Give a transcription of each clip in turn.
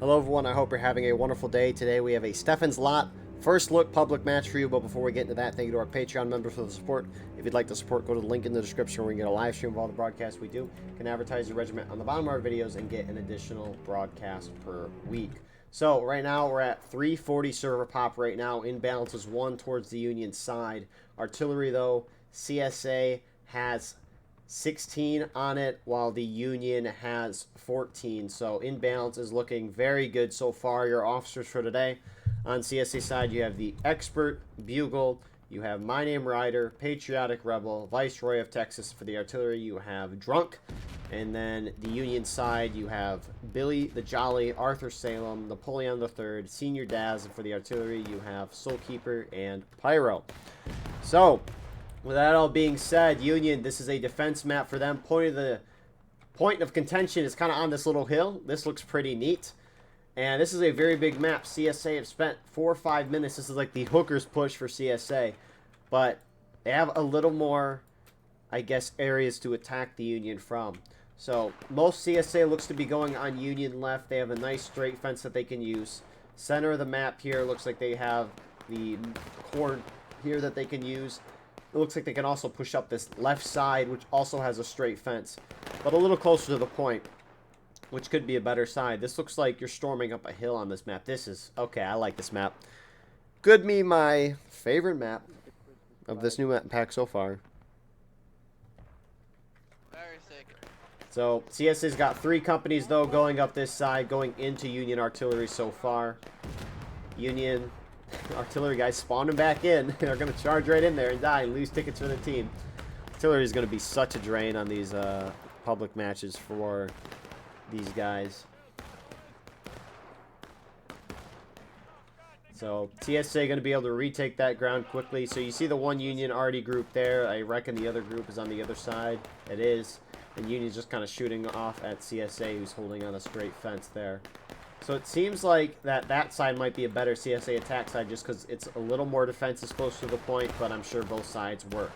Hello everyone, I hope you're having a wonderful day. Today we have a Steffan's Lot first look public match for you, but before we get into that, thank you to our Patreon members for the support. If you'd like to support, go to the link in the description where you can get a live stream of all the broadcasts we do. You can advertise your regiment on the bottom of our videos and get an additional broadcast per week. So right now we're at 340 server pop right now. Inbalance is 1 towards the Union side. Artillery though, CSA has 16 on it, while the Union has 14. So inbalance is looking very good so far. Your officers for today. On CSA side, you have the Expert, Bugle, you have My Name Rider, Patriotic Rebel, Viceroy of Texas. For the artillery, you have Drunk. And then the Union side, you have Billy the Jolly, Arthur Salem, Napoleon III, Senior Daz. And for the artillery, you have Soulkeeper and Pyro. So, with that all being said, Union, this is a defense map for them. Point of contention is kind of on this little hill. This looks pretty neat. And this is a very big map. CSA have spent 4 or 5 minutes. This is like the hooker's push for CSA. But they have a little more, I guess, areas to attack the Union from. So most CSA looks to be going on Union left. They have a nice straight fence that they can use. Center of the map here looks like they have the core here that they can use. It looks like they can also push up this left side, which also has a straight fence, but a little closer to the point, which could be a better side. This looks like you're storming up a hill on this map. This is, okay, I like this map. Could be my favorite map of this new map pack so far. Very sick. So, CSA's got 3 companies, though, going up this side, going into Union artillery so far. Union artillery guys spawning back in. They're going to charge right in there and die and lose tickets for the team. Artillery is going to be such a drain on these public matches for these guys. So TSA going to be able to retake that ground quickly. So you see the one Union already grouped there. I reckon the other group is on the other side. It is. And Union's just kind of shooting off at CSA, who's holding on a straight fence there. So it seems like that side might be a better CSA attack side just because it's a little more defensive close to the point, but I'm sure both sides work.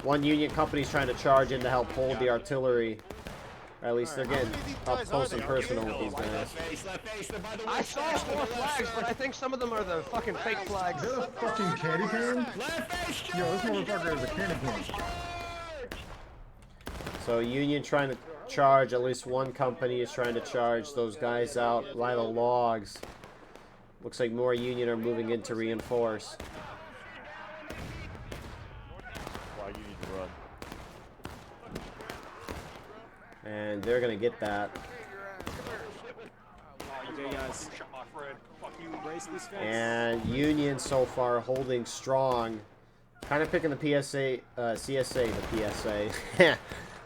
One Union company's trying to charge in to help hold the artillery. Or at least they're getting up close and personal with these guys. I saw 4 flags, but I think some of them are the fucking fake flags. Is that a fucking candy cane? Yo, this motherfucker is a candy cane. So Union trying to charge, at least one company is trying to charge those guys out by the logs. Looks like more Union are moving in to reinforce. Why you need to run. And they're gonna get that. Okay guys, fuck you, brace this fence. And Union so far holding strong. Kind of picking the CSA, the PSA.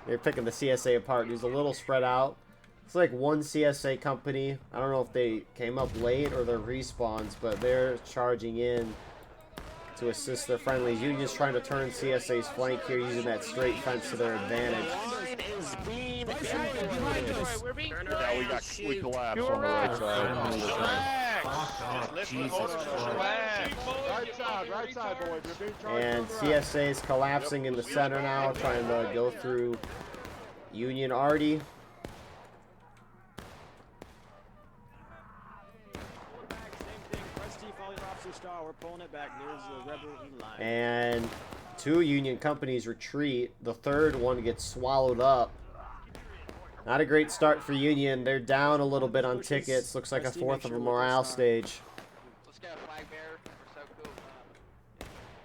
They're picking the CSA apart. He's a little spread out. It's like one CSA company. I don't know if they came up late or they're respawns, but they're charging in to assist their friendlies. Union's trying to turn CSA's flank here using that straight fence to their advantage. Yeah, we collapsed on the right side. Right side, boys. And CSA is collapsing in the center now, trying to go through Union Arty. And 2 Union companies retreat. The third one gets swallowed up. Not a great start for Union. They're down a little bit on tickets. Looks like a 4th of a morale stage. Let's get a flag bearer. We're so cool.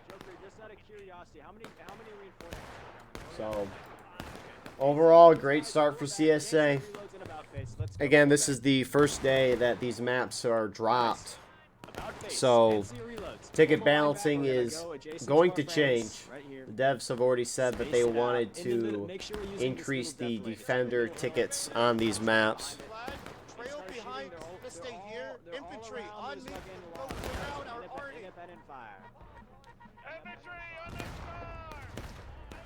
Joker, just out of curiosity, how many reinforcements? So, overall, great start for CSA. Again, this is the first day that these maps are dropped. So, ticket balancing is going to change. The devs have already said that they wanted to increase the defender tickets on these maps. Trail behind, stay here. Infantry on me.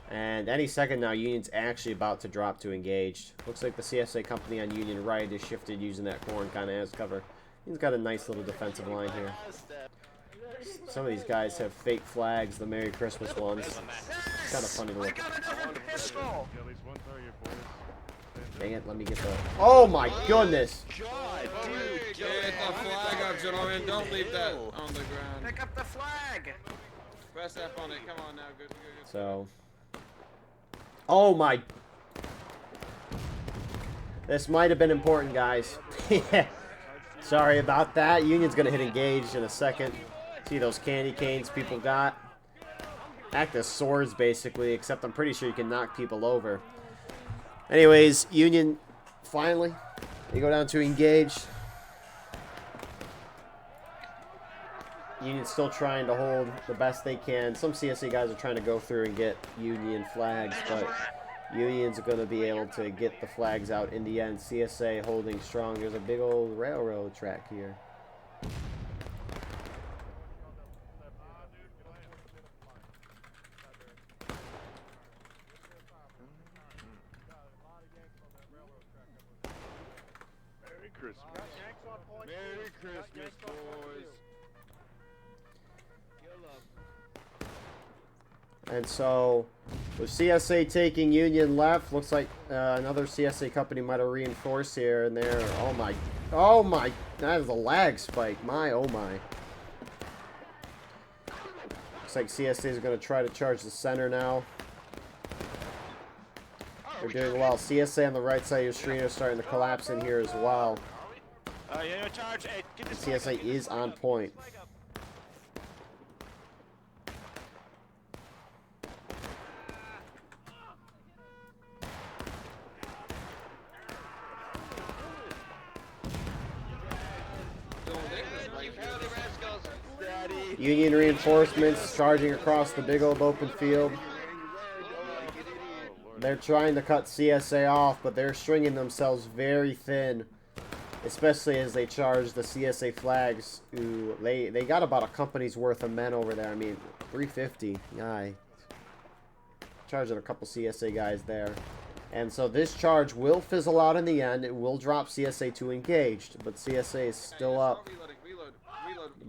And any second now, Union's actually about to drop to engaged. Looks like the CSA company on Union right is shifted using that corn kind of as cover. He's got a nice little defensive line here. Some of these guys have fake flags, the Merry Christmas ones. It's kind of funny to look at. Dang it, let me get the... Oh my goodness! the flag up, gentlemen. Don't leave that on the ground. Pick up the flag. Press F on it. Come on now. Good. So, oh my. This might have been important, guys. Sorry about that. Union's going to hit engage in a second. See those candy canes people got? Act as swords, basically, except I'm pretty sure you can knock people over. Anyways, Union, finally, they go down to engage. Union's still trying to hold the best they can. Some CSA guys are trying to go through and get Union flags, but Union's going to be able to get the flags out in the end. CSA holding strong. There's a big old railroad track here. Merry Christmas. Merry Christmas, boys. And so, with CSA taking Union left, looks like another CSA company might have reinforced here and there. Oh my, that is a lag spike. Oh my. Looks like CSA is going to try to charge the center now. They're doing well. CSA on the right side of your screen is starting to collapse in here as well. CSA is on point. Union reinforcements charging across the big old open field. They're trying to cut CSA off, but they're stringing themselves very thin, especially as they charge the CSA flags. Ooh, they got about a company's worth of men over there. I mean, 350. Yeah, charging a couple CSA guys there. And so this charge will fizzle out in the end. It will drop CSA to engaged, but CSA is still up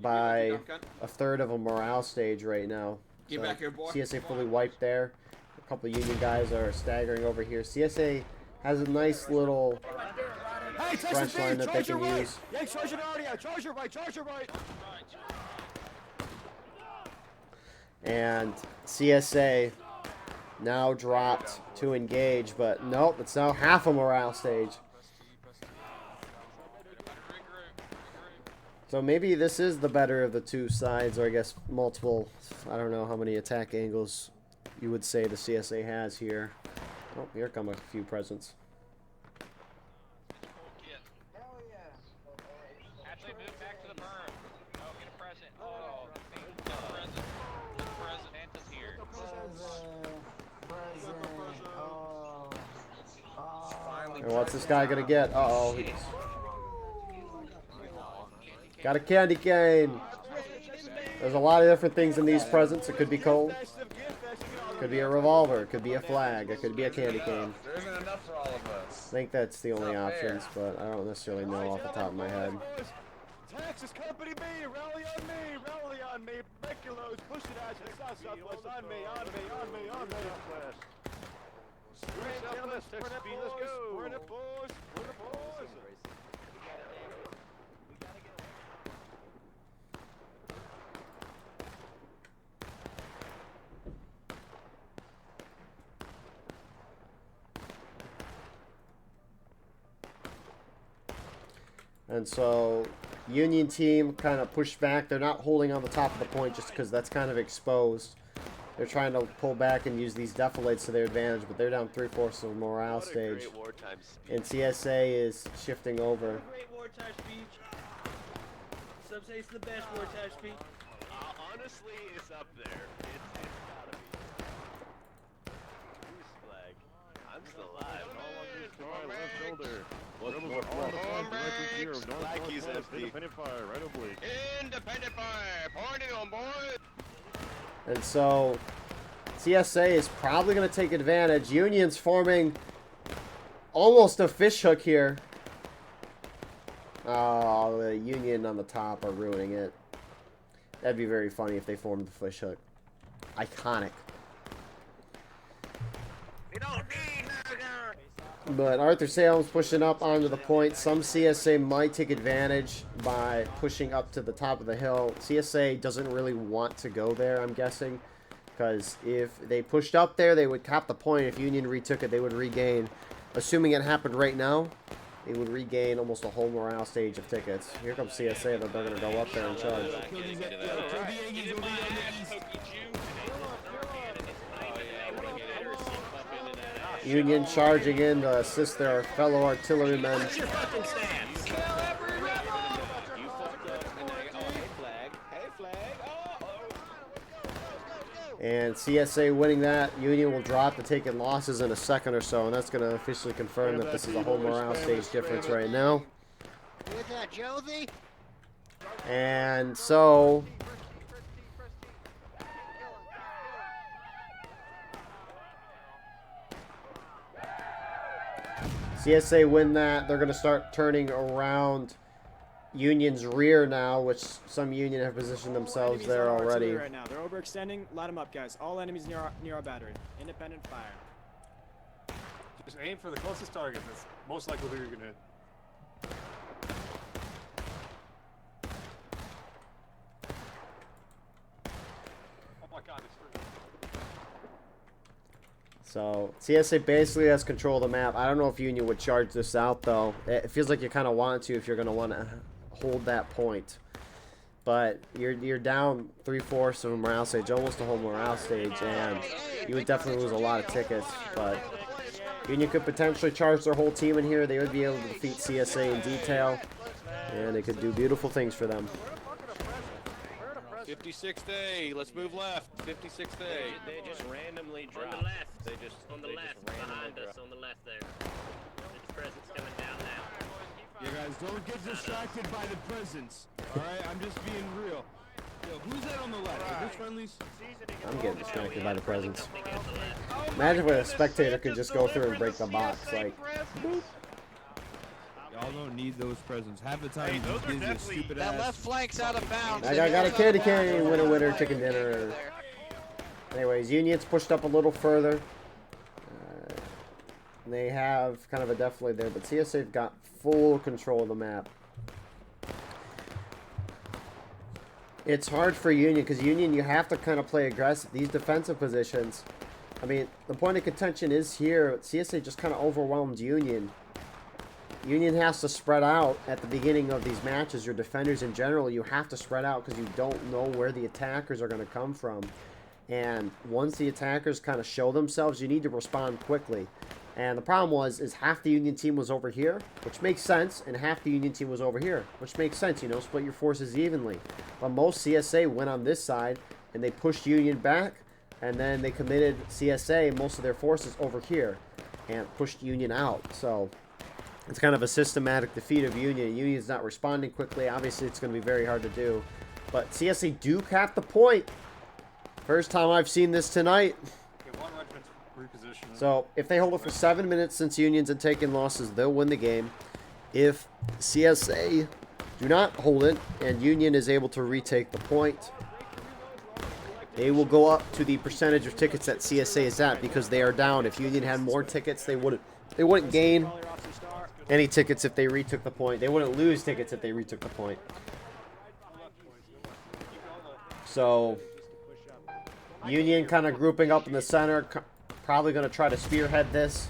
by a third of a morale stage right now. Get back here, boy. CSA fully wiped there. A couple Union guys are staggering over here. CSA has a nice little French line that they can use. Yeah, charge it already. Charge your right. And CSA now dropped to engage, but nope, it's now half a morale stage. So maybe this is the better of the two sides, or I guess multiple. I don't know how many attack angles you would say the CSA has here. Oh, here come a few presents. Actually, move back to the berm. Oh, get a present. Oh, get a present. The president is here. And what's this guy gonna get? Uh-oh. Got a candy cane. There's a lot of different things in these presents. It could be coal. It could be a revolver. It could be a flag. It could be a candy cane. There isn't enough for all of us. I think that's the only options, but I don't necessarily know off the top of my head. Texas Company B, rally on me. Break your loads, push it out to the southwest. On me. Southwest, Texas B, let's go. We're in it, boys. And so, Union team kind of pushed back. They're not holding on the top of the point just because that's kind of exposed. They're trying to pull back and use these defilates to their advantage, but they're down 3/4 of morale stage. And CSA is shifting over. Great wartime speech. Some say it's the best wartime speech. Honestly, it's up there. It's gotta be. Who's flag? I'm still alive. To my left shoulder. Rebels are on the flag directly here. Flag is empty. Independent fire, right oblique. Independent fire. Party on, boys. And so, CSA is probably going to take advantage. Union's forming almost a fishhook here. Oh, the Union on the top are ruining it. That'd be very funny if they formed the fishhook. Iconic. We don't need But Arthur Salem's pushing up onto the point. Some CSA might take advantage by pushing up to the top of the hill. CSA doesn't really want to go there, I'm guessing. Because if they pushed up there, they would cap the point. If Union retook it, they would regain. Assuming it happened right now, they would regain almost a whole morale stage of tickets. Here comes CSA, that they're going to go up there and charge. Union charging in to assist their fellow artillerymen. And CSA winning that. Union will drop to taking losses in a second or so, and that's going to officially confirm that this is a whole morale stage difference right now. And so CSA win that. They're going to start turning around Union's rear now, which some Union have positioned themselves there already. Right now. They're overextending. Light them up, guys. All enemies near our battery. Independent fire. Just aim for the closest target. That's most likely who you're going to hit. Oh my god, it's free. So CSA basically has control of the map. I don't know if Union would charge this out, though. It feels like you kind of want to if you're going to want to hold that point. But you're down 3/4 of a morale stage, almost a whole morale stage, and you would definitely lose a lot of tickets. But Union could potentially charge their whole team in here. They would be able to defeat CSA in detail, and it could do beautiful things for them. 56th day. Let's move left. 56th day. They just randomly drop. On the left. They just On the they left. just Behind randomly us. drop. On the left there. Its presence coming down now. You guys don't get distracted by the presence. Alright, I'm just being real. Yo, who's that on the left? Are those friendlies? I'm getting distracted by the presence. Imagine if a spectator could just go through and break the box. Like, boop. Y'all don't need those presents. Half the time, you just gives you a stupid That ass. left flank's out of bounds. I got a candy cane, winner, chicken dinner. Anyways, Union's pushed up a little further. They have kind of a definitely there, but CSA've got full control of the map. It's hard for Union, because Union, you have to kind of play aggressive. These defensive positions, I mean, the point of contention is here. CSA just kind of overwhelmed Union. Union has to spread out at the beginning of these matches. Your defenders in general, you have to spread out because you don't know where the attackers are going to come from. And once the attackers kind of show themselves, you need to respond quickly. And the problem is half the Union team was over here, which makes sense, and half the Union team was over here, which makes sense, you know, split your forces evenly. But most CSA went on this side, and they pushed Union back, and then they committed CSA, most of their forces, over here, and pushed Union out. So it's kind of a systematic defeat of Union. Union's not responding quickly. Obviously, it's going to be very hard to do. But CSA do cap the point. First time I've seen this tonight. So if they hold it for 7 minutes since Union's had taken losses, they'll win the game. If CSA do not hold it and Union is able to retake the point, they will go up to the percentage of tickets that CSA is at because they are down. If Union had more tickets, they wouldn't gain any tickets if they retook the point. They wouldn't lose tickets if they retook the point. So Union kind of grouping up in the center, probably going to try to spearhead this.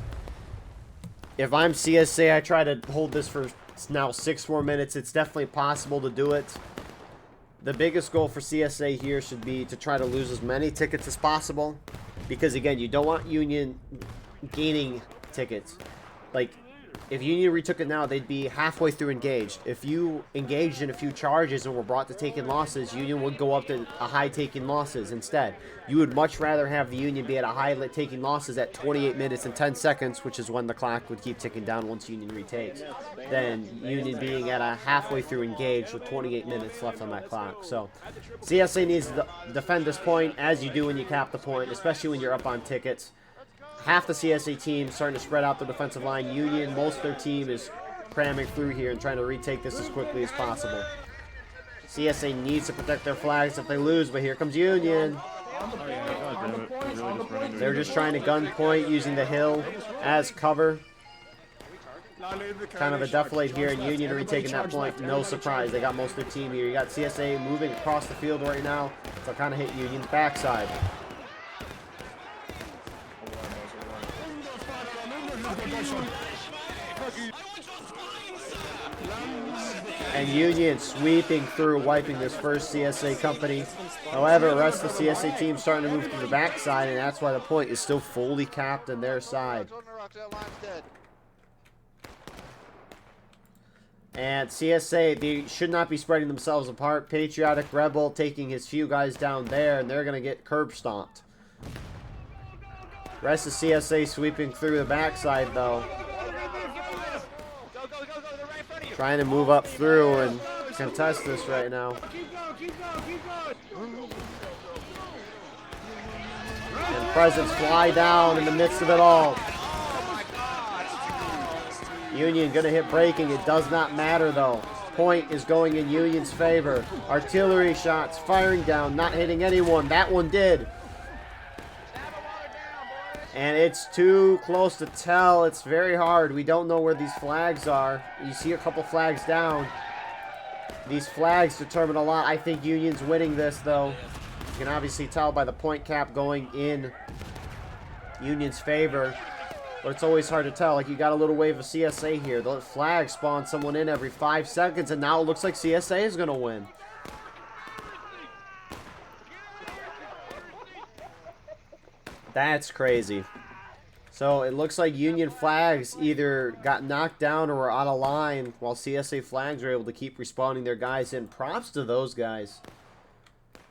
If I'm CSA, I try to hold this for now 6 more minutes. It's definitely possible to do it. The biggest goal for CSA here should be to try to lose as many tickets as possible. Because, again, you don't want Union gaining tickets. Like, if Union retook it now, they'd be halfway through engaged. If you engaged in a few charges and were brought to taking losses, Union would go up to a high taking losses instead. You would much rather have the Union be at a high taking losses at 28 minutes and 10 seconds, which is when the clock would keep ticking down once Union retakes, than Union being at a halfway through engaged with 28 minutes left on that clock. So CSA needs to defend this point as you do when you cap the point, especially when you're up on tickets. Half the CSA team starting to spread out the defensive line. Union, most of their team is cramming through here and trying to retake this as quickly as possible. CSA needs to protect their flags if they lose, but here comes Union. They're just trying to gun point using the hill as cover. kind of a deflate here, and Union retaking that point. No surprise, they got most of their team here. You got CSA moving across the field right now, so kind of hit Union's backside. And Union sweeping through, wiping this first CSA company. However, the rest of the CSA team starting to move to the backside, and that's why the point is still fully capped on their side. And CSA, they should not be spreading themselves apart. Patriotic Rebel taking his few guys down there, and they're going to get curb stomped. Rest of CSA sweeping through the backside, though. Trying to move up through and contest this right now. And presents fly down in the midst of it all. Union gonna hit breaking. It does not matter though. Point is going in Union's favor. Artillery shots firing down, not hitting anyone. That one did. And it's too close to tell. It's very hard. We don't know where these flags are. You see a couple flags down. These flags determine a lot. I think Union's winning this, though. You can obviously tell by the point cap going in Union's favor. But it's always hard to tell. Like, you got a little wave of CSA here. The flag spawns someone in every 5 seconds, and now it looks like CSA is going to win. That's crazy. So it looks like Union flags either got knocked down or were out of line, while CSA flags were able to keep respawning their guys in. Props to those guys.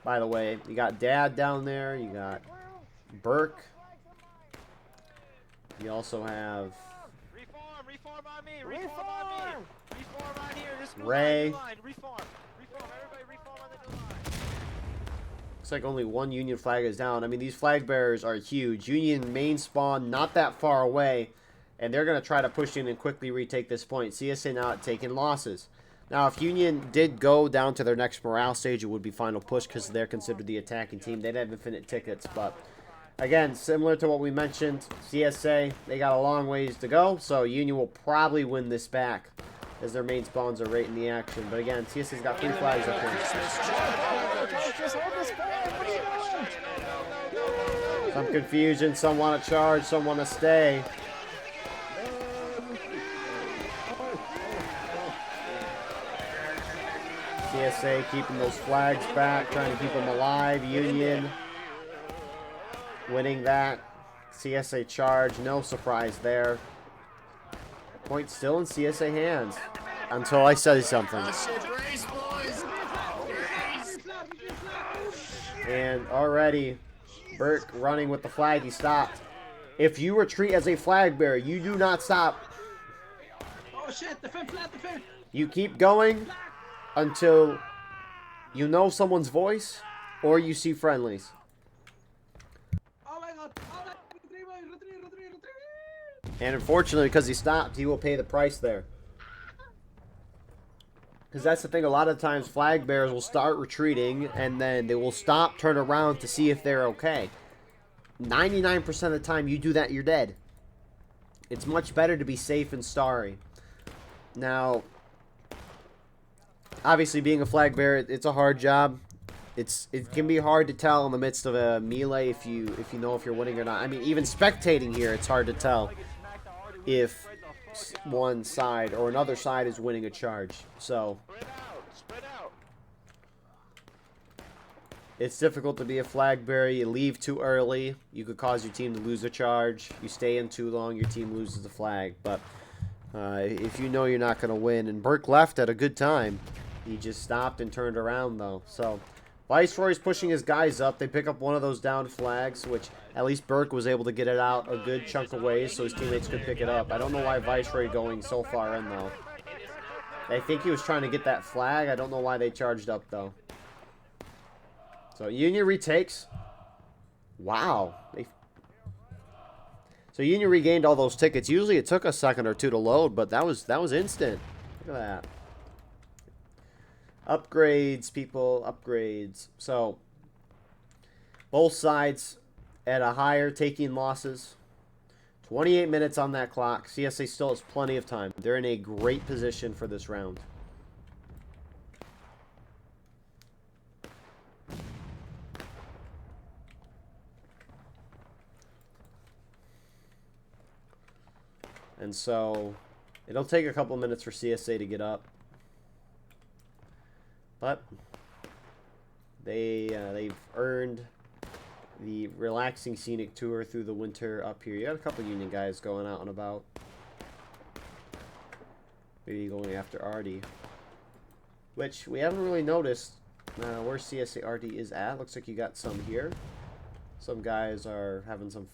By the way, you got Dad down there. You got Burke. You also have Reform on me! Reform on me! Reform on here! This Ray. line. Reform! Reform! Everybody reform on the new line! Looks like only one Union flag is down. I mean, these flag bearers are huge. Union main spawn not that far away, and they're going to try to push in and quickly retake this point. CSA not taking losses. Now, if Union did go down to their next morale stage, it would be final push because they're considered the attacking team. They'd have infinite tickets, but again, similar to what we mentioned, CSA, they got a long ways to go, so Union will probably win this back as their main spawns are right in the action. But again, CSA's got 3 flags up here. Some confusion, some want to charge, some want to stay. CSA keeping those flags back, trying to keep them alive. Union winning that. CSA charge, no surprise there. Point still in CSA hands until I say something. And already Burke running with the flag, he stopped. If you retreat as a flag bearer, you do not stop. Oh shit, defend flat, defend. You keep going until you know someone's voice or you see friendlies. Oh my god, retreat. And unfortunately, because he stopped, he will pay the price there. Because that's the thing, a lot of times flag bearers will start retreating and then they will stop, turn around to see if they're okay. 99% of the time you do that, you're dead. It's much better to be safe and starry. Now, obviously being a flag bearer, it's a hard job. It can be hard to tell in the midst of a melee if you know if you're winning or not. I mean, even spectating here, it's hard to tell if one side or another side is winning a charge. So it's difficult to be a flag bearer. You leave too early, you could cause your team to lose a charge. You stay in too long, your team loses the flag. But if you know you're not going to win, and Burke left at a good time, he just stopped and turned around though. So Viceroy's pushing his guys up. They pick up one of those down flags, which at least Burke was able to get it out a good chunk of ways so his teammates could pick it up. I don't know why Viceroy going so far in, though. I think he was trying to get that flag. I don't know why they charged up, though. So Union retakes. Wow. So Union regained all those tickets. Usually it took a second or two to load, but that was instant. Look at that. Upgrades, people, upgrades. So, both sides at a higher taking losses. 28 minutes on that clock. CSA still has plenty of time. They're in a great position for this round. And so it'll take a couple minutes for CSA to get up. But they've earned the relaxing scenic tour through the winter up here. You got a couple Union guys going out and about. Maybe going after Artie. Which we haven't really noticed where CSA Artie is at. Looks like you got some here. Some guys are having some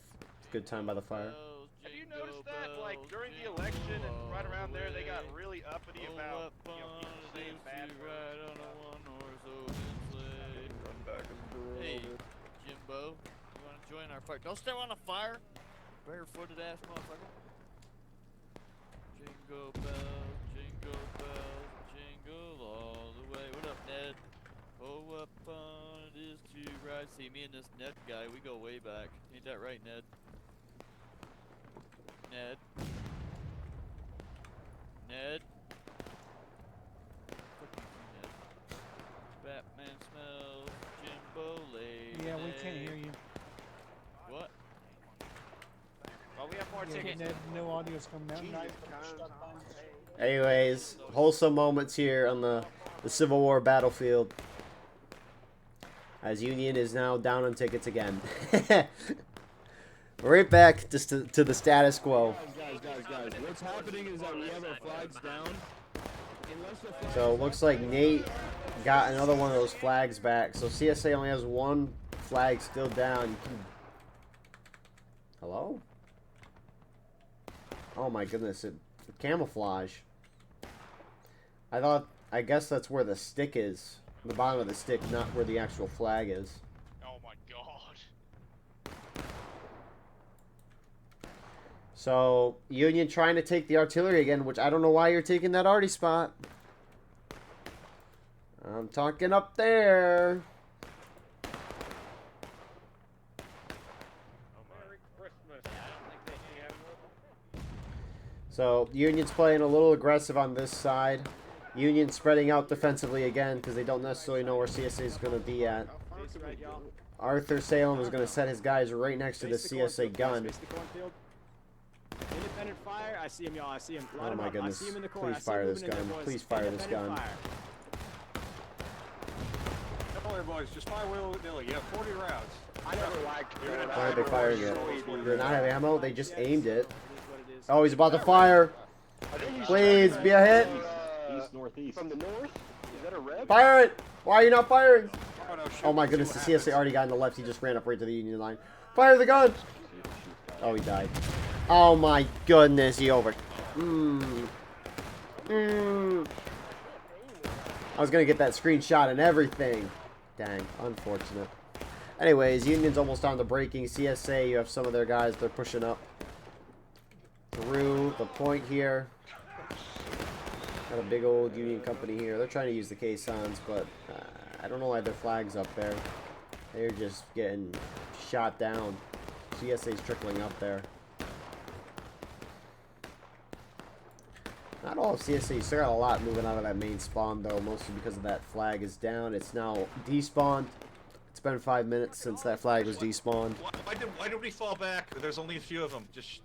good time by the fire. Have you noticed that, like, during the election and right around there, they got really uppity about, you know, people saying bad words? Hey, Jimbo, you want to join our fight? Don't step on a fire, barefooted ass motherfucker. Jingle bells, jingle all the way. What up, Ned? Oh, what fun it is to ride. See, me and this Ned guy, we go way back. Ain't that right, Ned? Ned? Ned? Fuck you, Ned. Batman smells Jimbo lady. Yeah, we can't hear you. What? Well, we have more tickets. No audio's coming out. Anyways, wholesome moments here on the Civil War battlefield. As Union is now down on tickets again. Right back just to the status quo. Guys. What's happening is that we have our flags down. So it looks like Nate got another one of those flags back. So CSA only has one flag still down. Hello? Oh my goodness, it camouflage. I guess that's where the stick is. The bottom of the stick, not where the actual flag is. Oh my god. So, Union trying to take the artillery again, which I don't know why you're taking that arty spot. I'm talking up there. Merry Christmas. So, Union's playing a little aggressive on this side. Union spreading out defensively again because they don't necessarily know where CSA is going to be at. Arthur Salem is going to set his guys right next to the CSA gun. Independent fire. I see him, y'all. I see him. Oh my goodness. Please fire this gun. Please fire this gun. Don't worry, boys. Just fire willy-nilly. You have 40 rounds. I never liked it. Why are they firing it? They're not having ammo. They just aimed it. Oh, he's about to fire. Please, be a hit. East, northeast. From the north? Is that a red? Fire it! Why are you not firing? Oh my goodness, the CSA already got on the left. He just ran up right to the Union line. Fire the gun! Oh, he died. Oh my goodness, he over. I was gonna get that screenshot and everything. Dang, unfortunate. Anyways, Union's almost on the breaking. CSA, you have some of their guys. They're pushing up through the point here. Got a big old Union company here. They're trying to use the caissons, but I don't know why their flag's up there. They're just getting shot down. CSA's trickling up there. Not all of CSA. You still got a lot moving out of that main spawn, though, mostly because of that flag is down. It's now despawned. It's been 5 minutes since that flag was despawned. Why did we fall back? There's only a few of them. Just...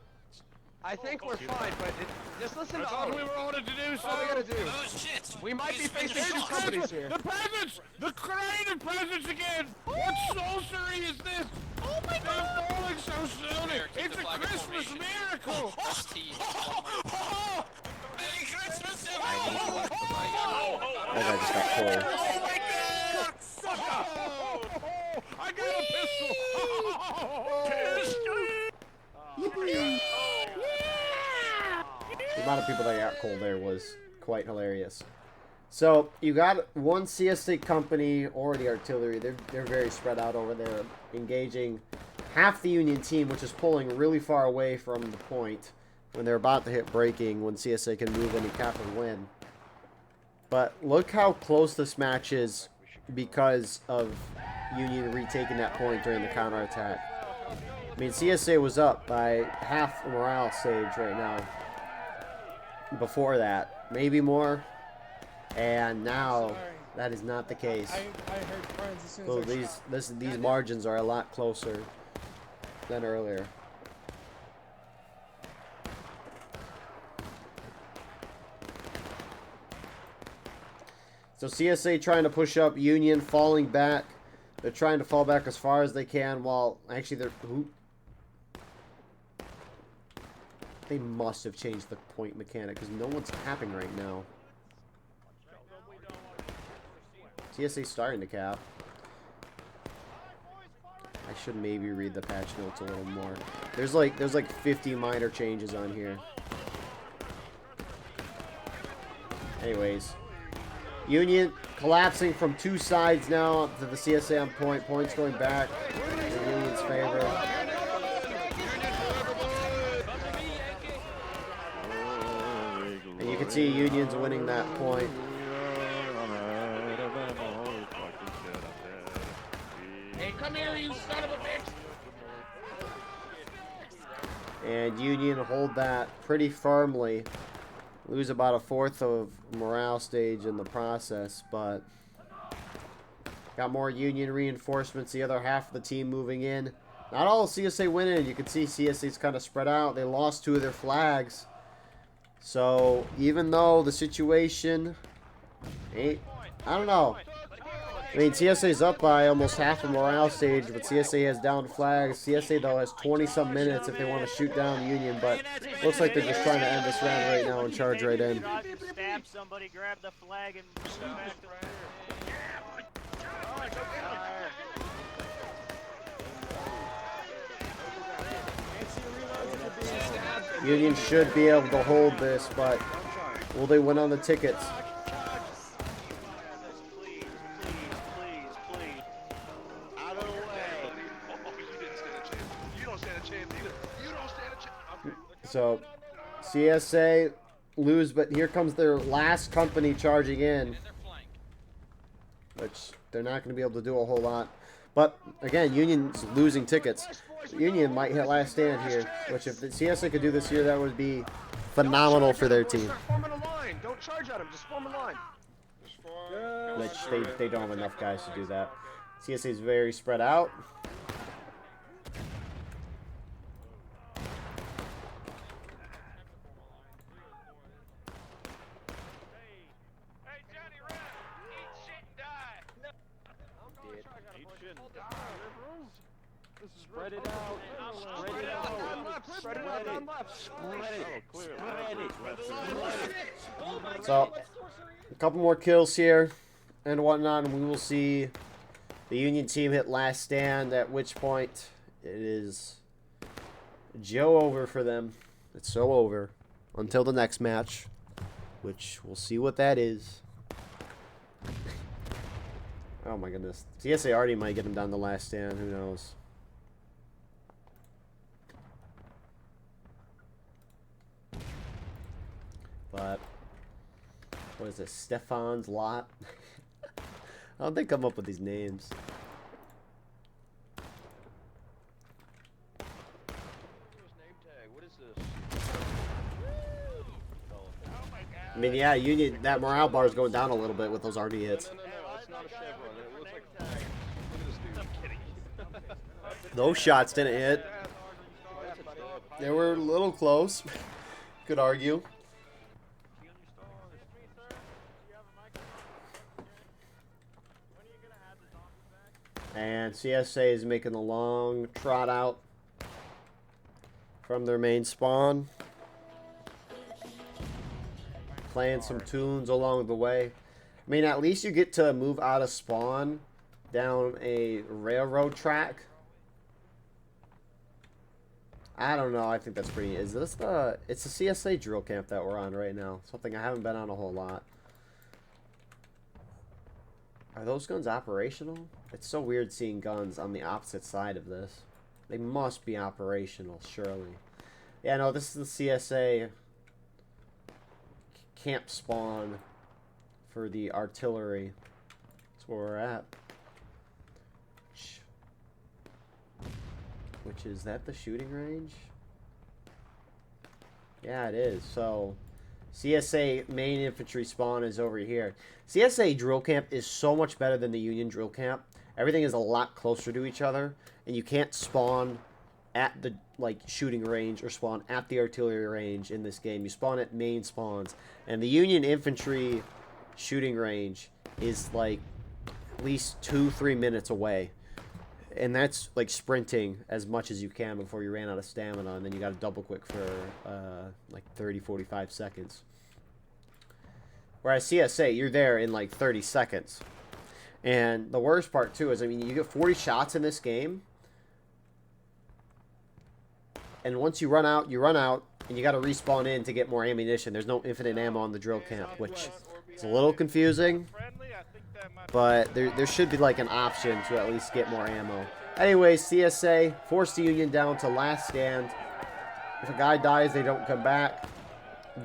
I think we're fine, but just listen to all we were ordered to do, so we gotta do. Oh shit! We might be facing two companies here. The peasants! The creative peasants again! What sorcery is this? Oh my god! They're falling so soon! It's a Christmas miracle! Merry Christmas, everyone! That guy just got pulled. Oh my god! I got a pistol! The amount of people that got cold there was quite hilarious. So you got one CSA company or the artillery. They're very spread out over there, engaging half the Union team, which is pulling really far away from the point when they're about to hit breaking. When CSA can move in and cap and win. But look how close this match is because of Union retaking that point during the counterattack. I mean, CSA was up by half the morale stage right now. Before that, maybe more. And now that is not the case. I heard friends as soon So as these margins are a lot closer than earlier. So CSA trying to push up, Union falling back. They're trying to fall back as far as they can while actually they must have changed the point mechanic because no one's capping right now. CSA starting to cap. I should maybe read the patch notes a little more. There's like 50 minor changes on here. Anyways, Union collapsing from two sides now to the CSA on point. Points going back in Union's favor. And you can see Union's winning that point. Hey, come here, you son of a bitch! And Union hold that pretty firmly. Lose about a fourth of morale stage in the process, but got more Union reinforcements. The other half of the team moving in. Not all of CSA winning. You can see CSA's kind of spread out. They lost 2 of their flags. So even though the situation ain't, I don't know. I mean, CSA's up by almost half a morale stage, but CSA has down flags. CSA, though, has 20-some minutes if they want to shoot down Union, but looks like they're just trying to end this round right now and charge right in. Stab somebody, grab the flag, and go back to Union should be able to hold this, but will they win on the tickets? So, CSA lose, but here comes their last company charging in. Which they're not going to be able to do a whole lot. But, again, Union's losing tickets. Union might hit last stand here, which if the CSA could do this here, that would be phenomenal for their team. Form in a line. Don't charge at them. Just form a line. Which they don't have enough guys to do that. CSA is very spread out. Spread it out. Spread it out. Spread it out down left. Spread it. So, a couple more kills here and whatnot, and we will see the Union team hit last stand, at which point it is Joe over for them. It's so over until the next match, which we'll see what that is. Oh my goodness. CSA already might get him down the last stand. Who knows? But what is this? Steffan's lot? How did they come up with these names? I mean, yeah, Union, that morale bar is going down a little bit with those RD hits. Those shots didn't hit. They were a little close. Could argue. And CSA is making the long trot out from their main spawn. Playing some tunes along the way. I mean, at least you get to move out of spawn down a railroad track. I don't know. I think that's pretty... Is this the... It's the CSA drill camp that we're on right now. Something I haven't been on a whole lot. Are those guns operational? It's so weird seeing guns on the opposite side of this. They must be operational, surely. Yeah, no, this is the CSA camp spawn for the artillery. That's where we're at. which is that the shooting range? Yeah, it is. So CSA main infantry spawn is over here. CSA drill camp is so much better than the Union drill camp. Everything is a lot closer to each other, and you can't spawn at the shooting range or spawn at the artillery range in this game. You spawn at main spawns, and the Union infantry shooting range is like at least 2-3 minutes away, and that's like sprinting as much as you can before you ran out of stamina, and then you got to double quick for like 30-45 seconds. Whereas CSA, you're there in like 30 seconds. And the worst part too is, I mean, you get 40 shots in this game, and once you run out, and you got to respawn in to get more ammunition. There's no infinite ammo on the drill camp, which is a little confusing, but there should be like an option to at least get more ammo. Anyways, CSA forced the Union down to last stand. If a guy dies, they don't come back.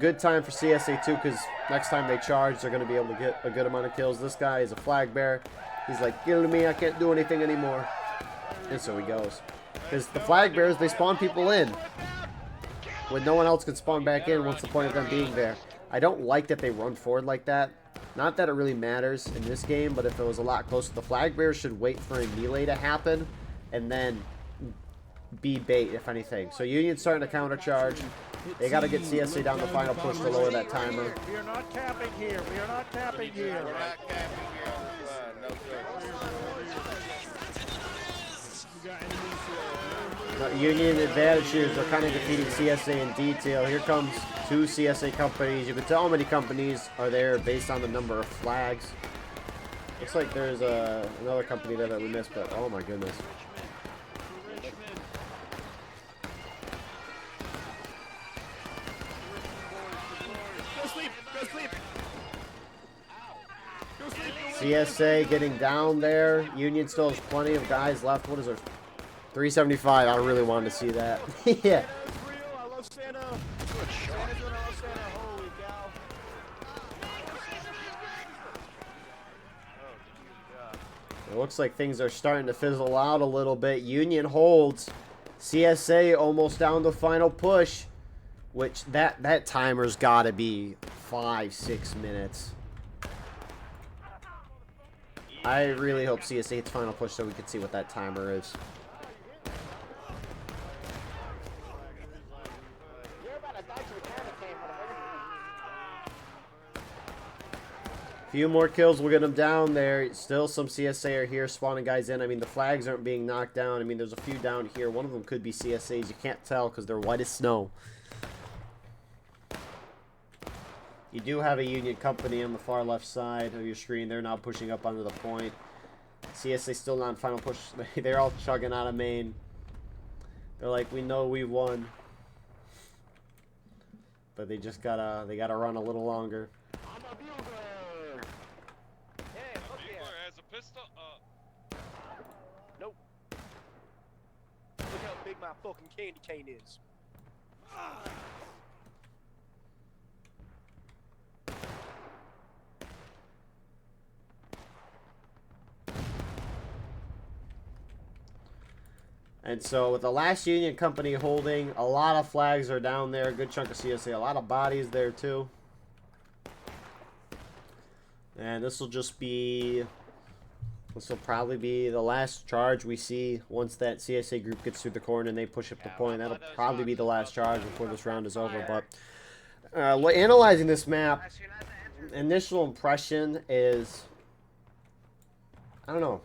Good time for CSA too, because next time they charge, they're going to be able to get a good amount of kills. This guy is a flag bearer. He's like, kill me, I can't do anything anymore. And so he goes. Because the flag bearers, they spawn people in when no one else can spawn back in. What's the point of them being there? I don't like that they run forward like that. Not that it really matters in this game, but if it was a lot closer, the flag bearers should wait for a melee to happen and then be bait, if anything. So Union's starting to countercharge. They got to get CSA down the final push to lower that timer. We are not capping here. We are not capping here. We're not camping here on the side. No good. Union advantages are kind of defeating CSA in detail. Here comes 2 CSA companies. You can tell how many companies are there based on the number of flags. Looks like there's another company there that we missed, but oh my goodness. CSA getting down there. Union still has plenty of guys left. What is there? 375. I really wanted to see that. Yeah. It looks like things are starting to fizzle out a little bit. Union holds. CSA almost down the final push, which that timer's got to be 5-6 minutes. I really hope CSA hits final push so we can see what that timer is. Few more kills will get them down there. Still some CSA are here spawning guys in. I mean, the flags aren't being knocked down. I mean, there's a few down here. One of them could be CSAs. You can't tell because they're white as snow. You do have a Union company on the far left side of your screen. They're now pushing up onto the point. CSA still not in final push. They're all chugging out of main. They're like, we know we won. But they just gotta run a little longer. Has a pistol? Nope. Look how big my fucking candy cane is. And so with the last Union company holding, a lot of flags are down there. A good chunk of CSA. A lot of bodies there too. And this will just be... This will probably be the last charge we see once that CSA group gets through the corner and they push up the point. That'll probably be the last charge before this round is over. But analyzing this map, initial impression is... I don't know.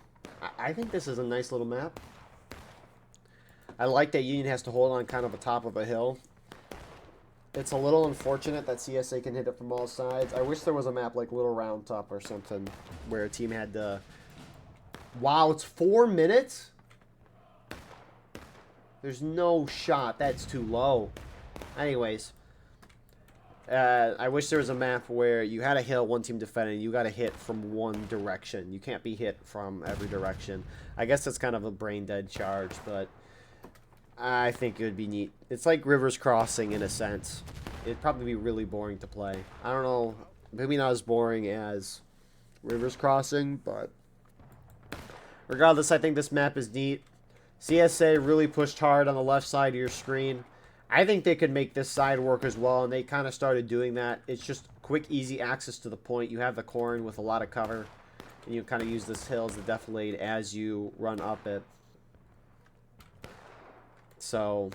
I think this is a nice little map. I like that Union has to hold on kind of atop of a hill. It's a little unfortunate that CSA can hit it from all sides. I wish there was a map like Little Round Top or something where a team had to... Wow, it's 4 minutes? There's no shot. That's too low. Anyways. I wish there was a map where you had a hill, one team defending, you got to hit from one direction. You can't be hit from every direction. I guess that's kind of a brain-dead charge, but... I think it would be neat. It's like Rivers Crossing in a sense. It'd probably be really boring to play. I don't know. Maybe not as boring as Rivers Crossing, but regardless, I think this map is neat. CSA really pushed hard on the left side of your screen. I think they could make this side work as well, and they kind of started doing that. It's just quick, easy access to the point. You have the corn with a lot of cover, and you kind of use this hill as the defilade as you run up it. So,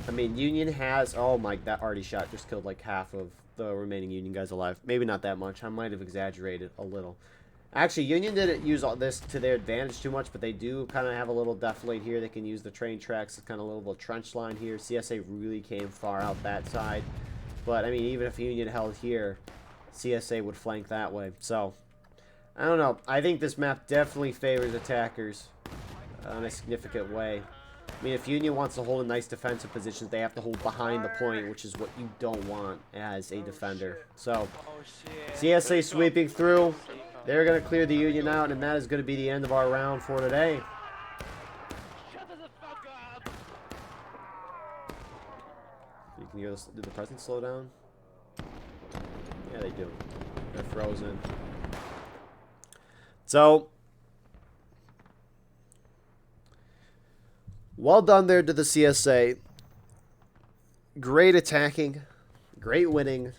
I mean, Union has... Oh my, that arty shot just killed like half of the remaining Union guys alive. Maybe not that much. I might have exaggerated a little. Actually, Union didn't use all this to their advantage too much, but they do kind of have a little defilade here. They can use the train tracks, kind of a little trench line here. CSA really came far out that side. But, I mean, even if Union held here, CSA would flank that way. So, I don't know. I think this map definitely favors attackers in a significant way. I mean, if Union wants to hold a nice defensive position, they have to hold behind the point, which is what you don't want as a defender. So, CSA sweeping through. They're going to clear the Union out, and that is going to be the end of our round for today. You can hear this, did the presence slow down? Yeah, they do. They're frozen. So, well done there to the CSA. Great attacking. Great winning.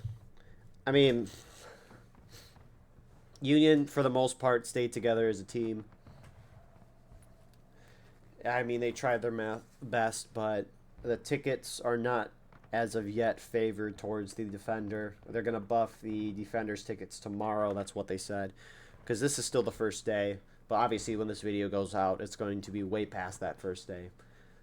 I mean... Union, for the most part, stayed together as a team. I mean, they tried their best, but the tickets are not, as of yet, favored towards the defender. They're going to buff the defender's tickets tomorrow. That's what they said. Because this is still the first day. But obviously, when this video goes out, it's going to be way past that first day.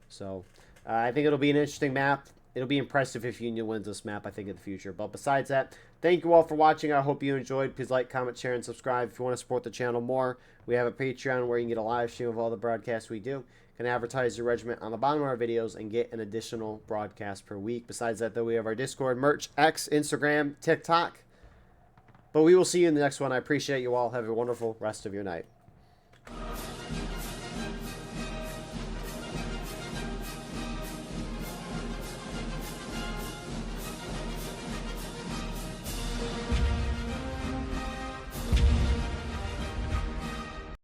So, I think it'll be an interesting map. It'll be impressive if Union wins this map, I think, in the future. But besides that, thank you all for watching. I hope you enjoyed. Please like, comment, share, and subscribe. If you want to support the channel more, we have a Patreon where you can get a live stream of all the broadcasts we do. You can advertise your regiment on the bottom of our videos and get an additional broadcast per week. Besides that, though, we have our Discord, merch, X, Instagram, TikTok. But we will see you in the next one. I appreciate you all. Have a wonderful rest of your night.